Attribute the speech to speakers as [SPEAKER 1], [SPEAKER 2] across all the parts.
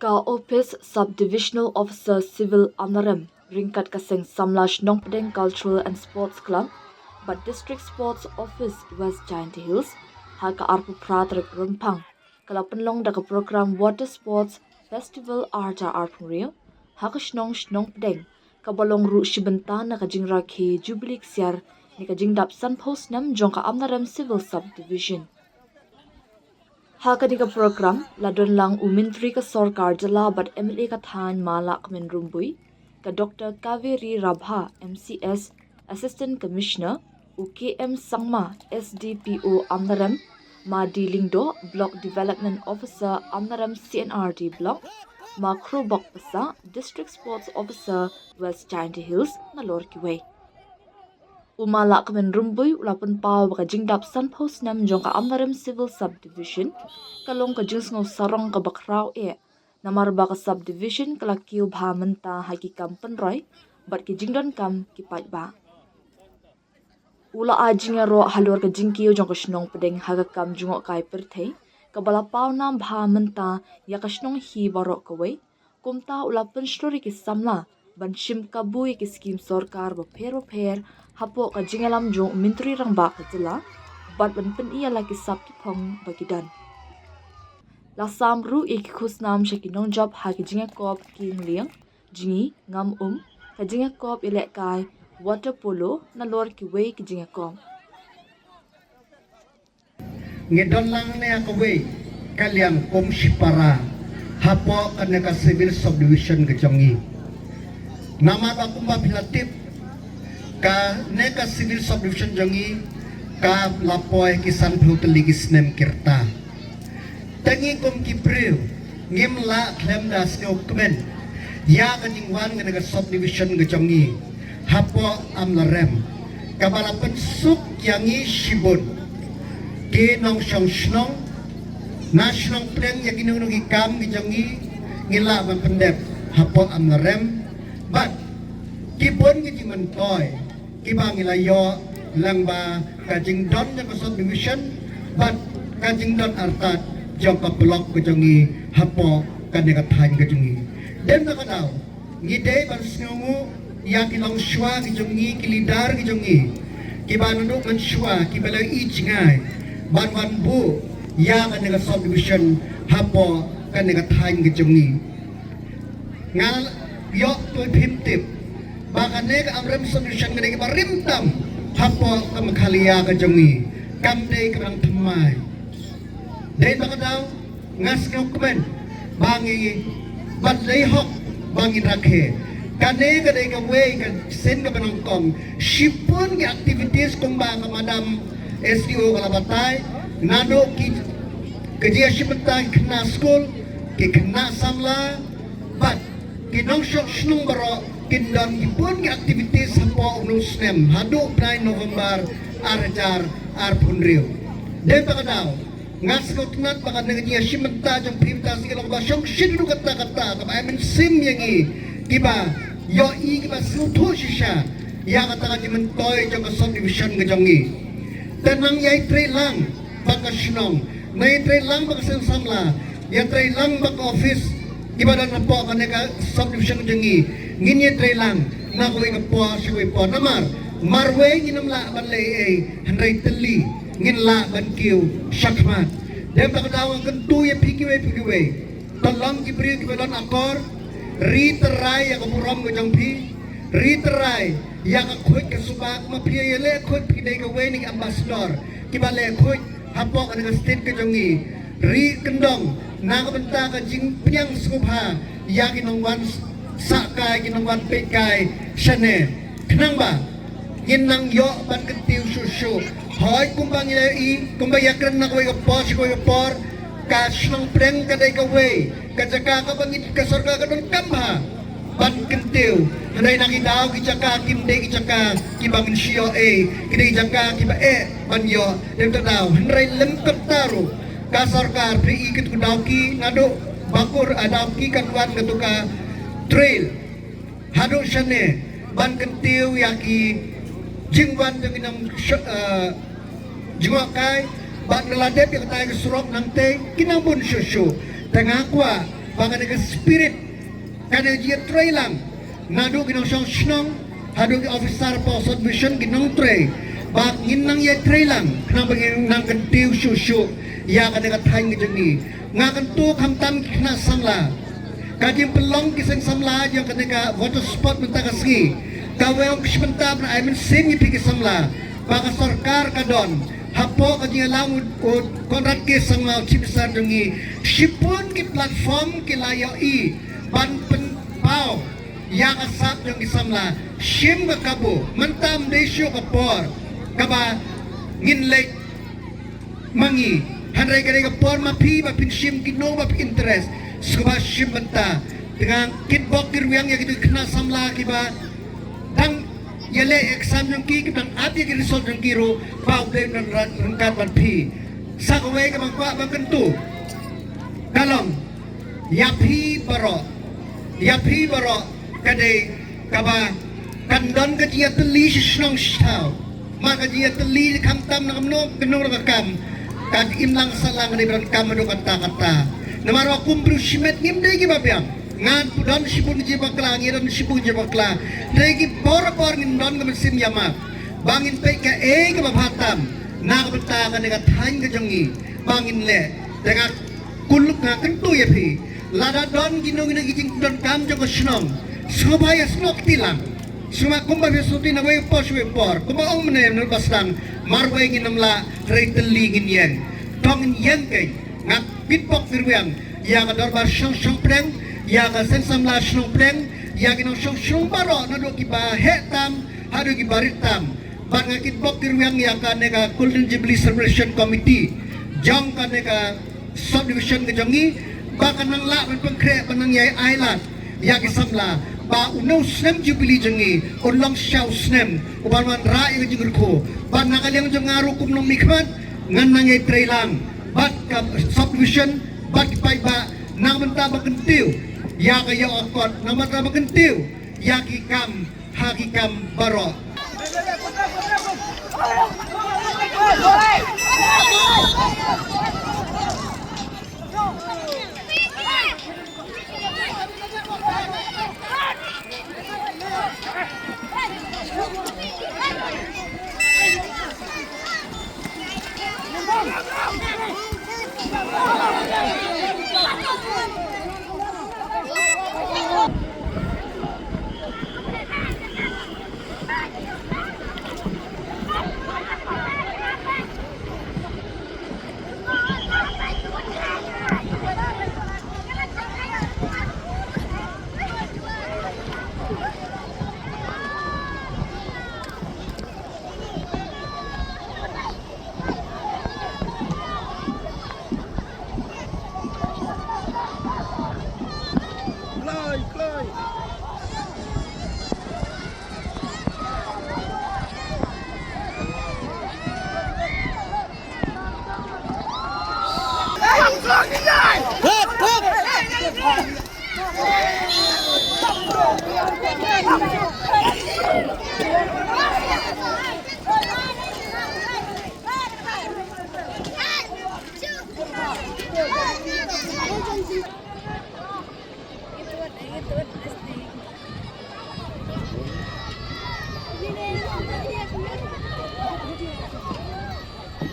[SPEAKER 1] Ka Office Subdivisional Officer Civil Amnaram ringkat kaseng Samlash Nongpdeng Cultural and Sports Club, but District Sports Office West Giant Hills, haka arpu pratrik rumpang, kala penlong daga program Water Sports Festival Arta Arpung Rio, haka Nongpdeng, kabalong ru shibenta na kajingra ke Jubilee Siar, ni kajingdap Sunpost Nam jongka Amnaram Civil Subdivision. Haka di ka program, ladon lang umintri ka sorkar jala bat MLA ka than malak men rumbui, ka Dr. Kaveri Rabha, MCS, Assistant Commissioner, UKM Sangma, SDPO Amnaram, Ma Dilingdo, Block Development Officer Amnaram CNRD Block, Ma Krobok Pasa, District Sports Officer West Giant Hills, na Lorkiway. Umala kamen rumboy ulapun pau baka jingdap Sunpost Nam jong ka Amnaram Civil Subdivision kalong ka jings ngaw sarong ka bakraw namar baka subdivision kalakiw bha menta hagi kam penroy bat ki jingdon kam kipat ba ula ajinga ro halor ka jingkiw jong ka shnong pedeng haga kam jungo kai perthei ka bala pau nam bha menta ya ka shnong hi barok kawai kumta ulapun story ki samla ban shim kabui ki skim sorkar ba pher hapo ka jingalam jong mintri rang ba ka jila bat ban pen iya laki sap ki phong bagidan la sam ru ik khus nam she ki nong job ha ki jinga kop ki liang jingi ngam ka jinga kop ile kai water polo na lor ki we ki jinga kop
[SPEAKER 2] ngedon lang ne ako we kaliang kom shipara hapo kana ka civil subdivision ke jongi nama ba kumba pilatip ka neka civil subdivision jongi ka lapoy kisan phuteligis nem kirta tangi kom kipriu ngem la klem das no kmen ya ka jingwan ka neka subdivision ke jongi hapo amlarem ka balapan suk yangi shibon ke nong shong shnong national plan ya ginung kam ki jongi ngila ban pendep hapo amlarem but kibon ki jiman toy kibang ilayo lang ba kajing don yang subdivision but kajing don artat jong ka block ko jongi hapo kanega thain ko jongi den na kadaw ngide ban snungu ya kilong shwa ki jongi kilidar ki jongi kibano do man shwa kibala ichingai ban bu ya kanega subdivision hapo kanega thain ki jongi ngal yo to pimtip baka nega amrem subdivision kanega barimtam hapo kamakhalia ka jongi kamde kamang thamai dai baka daw ngas ngau kmen bangi badlei hok bangi rakhe kane ka dai ka we ka sen ka banong kong shipon ki activities kong ba ka madam SDO kalabatay nado ki kejia shipentai kena school ki kena samla but kinong shok shnung baro kindang ipun ki aktivitas hapo unung snem hadu 9 November arjar arpunriu den pakadaw ngas ko tunat baka nagnya shimenta jong pimta sigalo ba shong shinru kata ka ba men sim yangi kiba yo i kiba sutu shisha ya kata ka jimen toy jong subdivision ga jongi tenang yai tre lang baka shnong nay tre lang baka samla ya tre lang baka office ibadan na po kaneka subdivision jongi nginye tre lang na ko ing po siwe po namar marwe nginam la ban le e handai teli ngin la ban kiu shakmat dem ta daw kan tuye pikiwe talang kibri kibadan akor ritrai ya kamuram ko jangpi ritrai ya ka khoi ka subak ma pia yele khoi pidai ka we ning ambassador kibale khoi hapo kan state ka jongi ri kendong na ka benta ka jing piang subha ya kinongwan sakai kinongwan pekai shane kenang ba ginang yo ban ketiu susu hoy kumbang i kumbayakran na ko por ka shnong preng ka dai ka we ka jaka ka bangit ka sorga ka don kamha ban ketiu hanay nakidaw ki jaka kimde ki jaka kibangin siyo kidai jaka kiba ban yo dem daw hanay lengkap taru ka sarkar pri ikit kudaw ki nado bakur adaw ki kanwan katuka trail hado shane ban kentiu yaki jingwan dengan jingwa kai ban ngeladet yang tayo surok nang te kinambun susu tengah kwa baka nega spirit kada jia tray lang nadu ginong siyang shnong hadu ki officer po submission ginong tray bak nginang ye tray lang kanang bangin nang kentiu shushu ya kada kathain ngi ngakan tu kamtam kna samla kajim pelong kisang samla yang kaneka water spot menta kasgi kaweng kismentab na ay men sen yipi kisamla baka sarkar kadon hapo kajing alang konrad kisang mau cipsar dungi sipun ki platform ki layo i ban pen pau yang asap yang kisamla shim kabo mentam desyo kapor kaba nginlek mangi handai kare kapor mapi mapin shim kino mapi interest suba shim benta dengan kitbok kirwiang ya gitu kena samla kiba dan yale exam yang ki kitang ati ki result yang kiro pau de nan rangkat ban pi sakwe ka bangwa bangkentu kalong yapi baro kade kaba kandon ka dia teli shnong stau maka dia teli kamtam na kamno kenong rakam kad imlang salang ni bran kamano kata namaro kumbru shimet ngimde ki babyang ngan pudon sipun je bakla ngiran sipun je bakla regi bor ngindon ke mesim yama bangin pe ka ke babatam na ka benta ka nega thain ka jongi bangin le dengan kuluk nga kentu ya phi lada don ginong ina gijing don kam jo ko shnong subaya snok tilang suma kumba besuti na way pos we por kumba ong ne no baslang marway nginamla reiteli ngin yen tong yen kay ngat pitpok nirwang ya ka dorbar shong preng ya ka sensam la shnong preng ya ginong shong baro na do ki ba hetam hadu ki baritam ban nga kitbok nirwang ya ka nega Golden Jubilee Celebration Committee jong ka nega subdivision ke jongi baka nang la ban pangkre panang yai island ya ki samla ba uno snem jubilee jongi ulong shaw snem uban man ra ing jingur ko ban nakaliang jong ngaru kum nong mikmat ngan nang yai trailang bat ka subdivision bat pai ba nang menta bakentiu ya ka yo akot nang menta bakentiu ya ki kam hakikam baro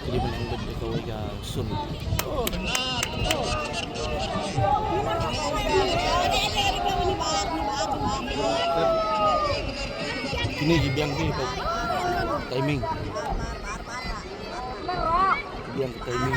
[SPEAKER 3] Jadi menanggut itu ya sun. Ini dibiang ni timing. Dibiang timing.